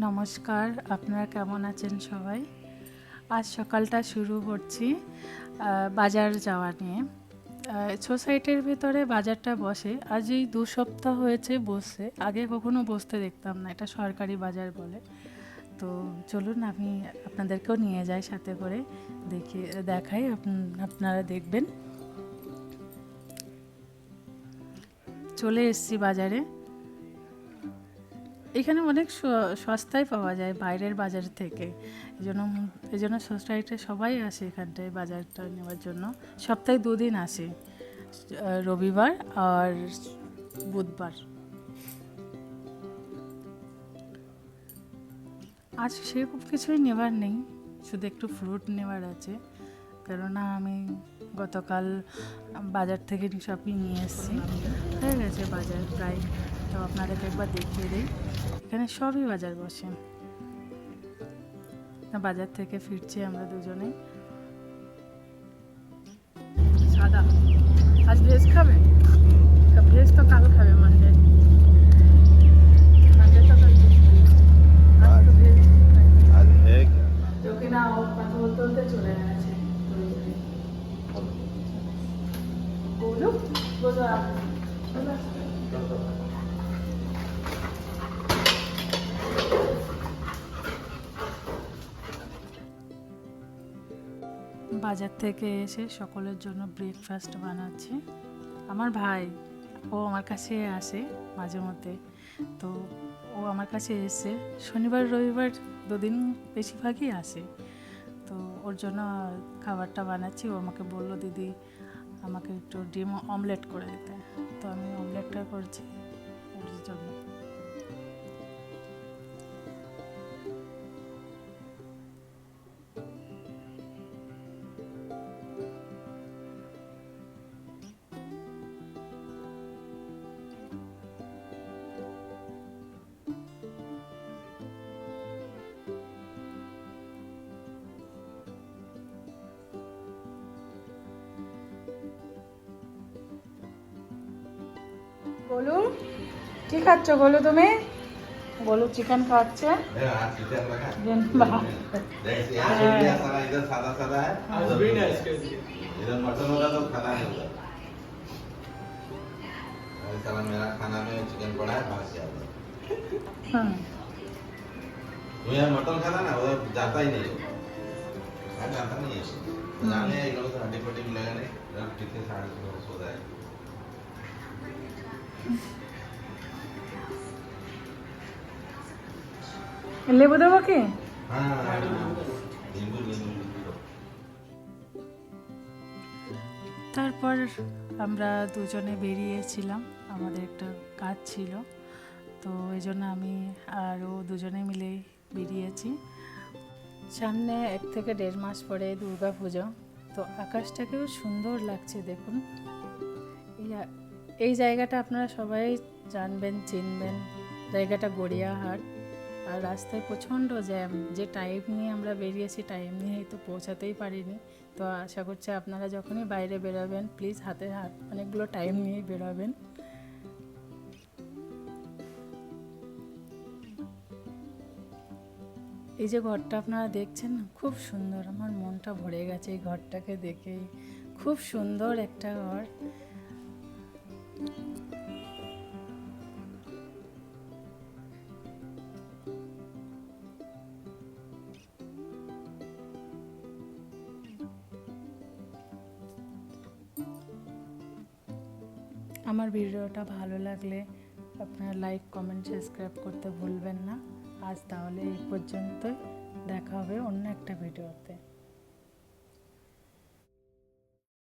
নমস্কার, আপনারা কেমন আছেন সবাই? আজ সকালটা শুরু করছি বাজার যাওয়া নিয়ে। সোসাইটির ভিতরে বাজারটা বসে, আজ এই 2 সপ্তাহ হয়েছে বসছে। আগে কখনো বসতে দেখতাম না, এটা সরকারি বাজার বলে। তো চলুন আমি আপনাদেরকেও নিয়ে যাই সাথে করে, দেখাই, আপনারা দেখবেন। চলে এসেছি বাজারে। এখানে অনেক সস্তায় পাওয়া যায় বাইরের বাজার থেকে। এই জন্য সোসাইটিতে সবাই আসে এখানটায় বাজারটা নেওয়ার জন্য। সপ্তাহে 2 দিন আসে, রবিবার আর বুধবার। আজ সেরকম কিছুই নেওয়ার নেই, শুধু একটু ফ্রুট নেওয়ার আছে, কেননা আমি গতকাল বাজার থেকে সবই নিয়ে এসেছি। হয়ে গেছে বাজার প্রায়। তো আপনাদেরকে একবার দেখিয়ে দিই, এখানে সবই বাজার বসে। বাজার থেকে ফিরছি আমরা দুজনে। সাদা আজ ভেজ খাবে? ভেজ তো কাল খাবে, মানডে তো কাল আজ তো ভেজ না। ও কথা বলতে বলতে চলে গেছে। বলো বলো বাজার থেকে এসে সকলের জন্য ব্রেকফাস্ট বানাচ্ছি। আমার ভাই, ও আমার কাছে আসে মাঝে মধ্যে, তো ও আমার কাছে এসে শনিবার রবিবার 2 দিন বেশিরভাগই আসে। তো ওর জন্য খাবারটা বানাচ্ছি। ও আমাকে বললো, দিদি আমাকে একটু ডিম অমলেট করে দিতে, তো আমি অমলেটটা করছি ওর জন্য। বলু, কি খাচ্ছ বলো তুমি? বলু চিকেন খাচ্ছে। साला मेरा खाना में चिकन पड़ा है, भाग जाओ। तुम यार मटन खाना ना, वो जाता ही नहीं है, जाता नहीं है। जाने ये लोग हड्डी पट्टी भी लगा नहीं, कितने 3:30 सो जाए। লেবু দেবো কি? हाँ नींबू नींबू। তারপর আমরা দুজনে বেরিয়েছিলাম, আমাদের একটা কাজ ছিল, তো এই জন্য আমি আর ও দুজনে মিলে বেরিয়েছি। সামনে 1 থেকে 1.5 মাস পরে দুর্গা পুজো, তো আকাশটাকেও সুন্দর লাগছে দেখুন। এই জায়গাটা আপনারা সবাই জানবেন, চিনবেন। জায়গাটা গড়িয়াহাট, আর রাস্তায় প্রচণ্ড জ্যাম। যে টাইম নিয়ে আমরা বেরিয়েছি, টাইম নিয়েই তো পৌঁছাতেই পারিনি। তো আশা করছি আপনারা যখনই বাইরে বেরোবেন, প্লিজ হাতে অনেকগুলো টাইম নিয়েই বেরোবেন। এই যে ঘরটা আপনারা দেখছেন, খুব সুন্দর। আমার মনটা ভরে গেছে এই ঘরটাকে দেখেই। খুব সুন্দর একটা ঘর। আমার ভিডিওটা ভালো লাগলে আপনারা লাইক, কমেন্ট, সাবস্ক্রাইব করতে ভুলবেন না। আজ তাহলে এই পর্যন্তই, দেখা হবে অন্য একটা ভিডিওতে।